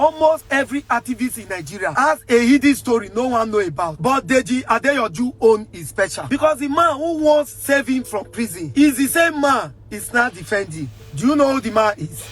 Almost every activist in Nigeria has a hidden story no one know about. But Deji Adeyanju own is special because the man who once saved him from prison is the same man is now defending. Do you know who the man is?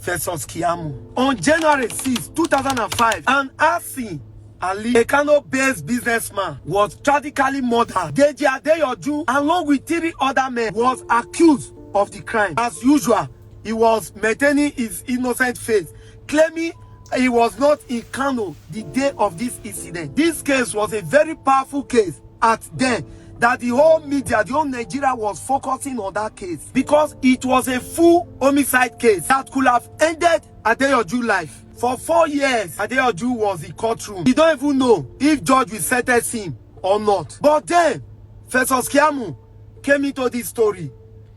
Festus Keyamo. On January 6, 2005, an Asin Ali, a Kano-based businessman, was tragically murdered. Deji Adeyanju, along with 3 other men, was accused of the crime. As usual, he was maintaining his innocent face, claiming he was not in Kano the day of this incident. This case was a very powerful case at then, that the whole media, the whole Nigeria was focusing on that case because it was a full homicide case that could have ended Adeyanju's life. For 4 years, Adeyanju was in courtroom. He don't even know if judge will sentence him or not. But then, Festus Keyamo came into this story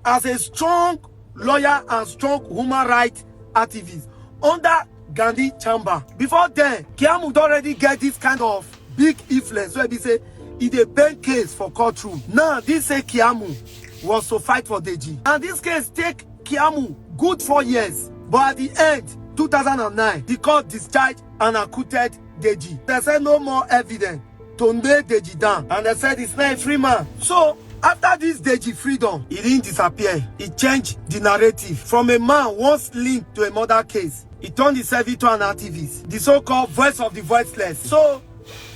as a strong lawyer and strong human rights activist under Gandhi chamber. Before then, Keyamo already get this kind of big influence where they say it's a big case for courtroom. Now, this say Keyamo was to fight for Deji. And this case take Keyamo good 4 years. But at the end, 2009, the court discharged and acquitted Deji. They said no more evidence to nail Deji down. And they said it's not a free man. So, after this Deji freedom, he didn't disappear. He changed the narrative. From a man once linked to a murder case, he turned himself into an activist, the so-called voice of the voiceless. So,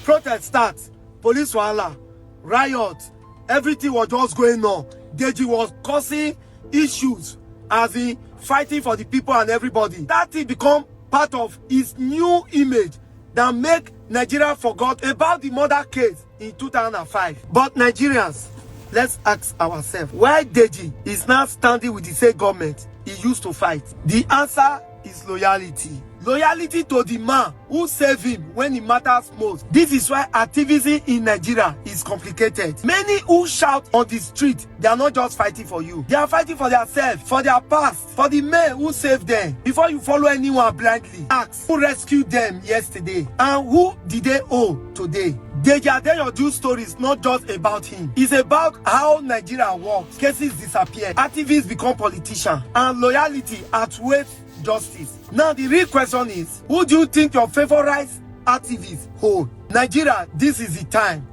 protest starts, police wahala, riot, everything was just going on. Deji was causing issues as in fighting for the people and everybody. That thing become part of his new image that make Nigeria forgot about the murder case in 2005. But Nigerians, let's ask ourselves, why Deji is now standing with the same government he used to fight? The answer is loyalty. Loyalty to the man who saved him when it matters most. This is why activism in Nigeria is complicated. Many who shout on the street, they are not just fighting for you. They are fighting for themselves, for their past, for the men who saved them. Before you follow anyone blindly, ask who rescued them yesterday and who did they owe today. Deji Adeyanju's story is not just about him. It's about how Nigeria works. Cases disappear, activists become politicians, and loyalty outweighs justice. Now the real question is, who do you think your favorite activists hold? Nigeria, this is the time.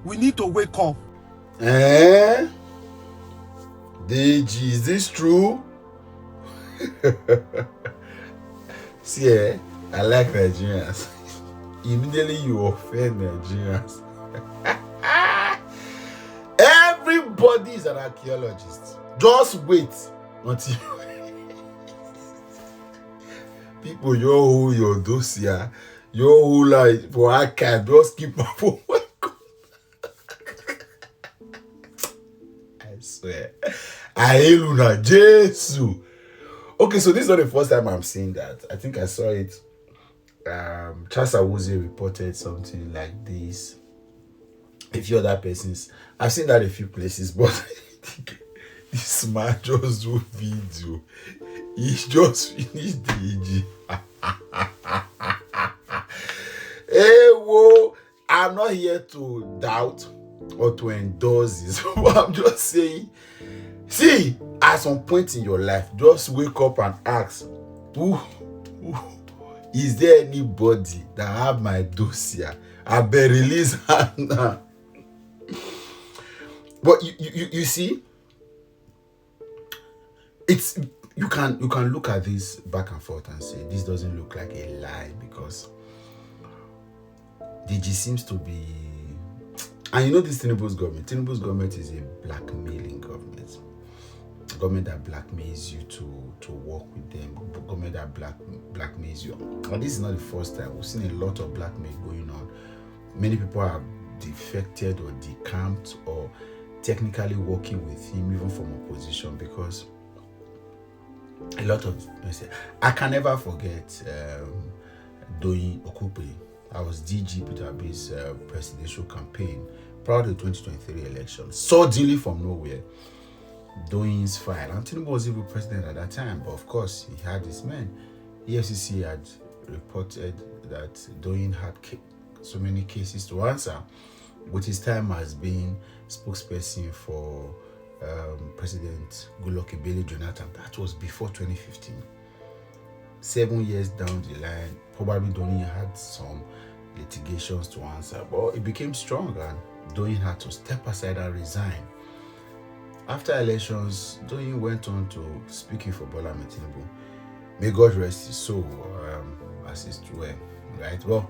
We need to wake up. Deji, is this true? See, I like Nigerians. Immediately you offend Nigerians. Everybody is an archaeologist. Just wait until people, you hold your dossier, you hold like for archive, just keep up for I swear. I hail una Jesus. Okay, so this is not the first time I'm seeing that. I think I saw it. Charles Awuzie reported something like this. A few other persons. I've seen that a few places, but this man just do video. He just finished the Hey, whoa, I'm not here to doubt or to endorse this, but I'm just saying, see, at some point in your life, just wake up and ask, who is there anybody that have my dossier? I better release her now. But you see, it's you can look at this back and forth and say this doesn't look like a lie, because DG seems to be, and you know this Tinubu's government is a blackmailing government. A government that blackmails you to work with them, a government that blackmails you. And this is not the first time. We've seen a lot of blackmail going on. Many people have defected or decamped or technically working with him even from opposition, because a lot of, I can never forget Doyin Okupe. I was DG Peter Obi's presidential campaign prior to the 2023 election. Suddenly from nowhere, Doyin's file. And Tinubu was even president at that time, but of course he had his men. EFCC had reported that Doyin had so many cases to answer, with his time as being spokesperson for President Goodluck Ebele Jonathan. That was before 2015. 7 years down the line, probably Doyin had some litigations to answer, but it became strong and Doyin had to step aside and resign. After elections, Doyin went on to speaking for Bola Tinubu. May God rest his soul, as is well, right? Well,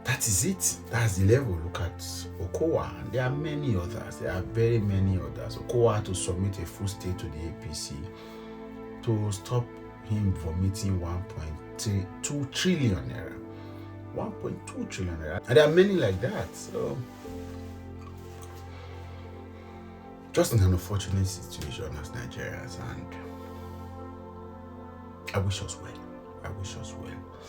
that is it. That's the level. Look at Okowa. And there are many others. There are very many others. Okowa had to submit a full state to the APC to stop him vomiting 1.2 trillion naira. 1.2 trillion naira. And there are many like that. So, just an unfortunate situation as Nigerians, and I wish us well. I wish us well.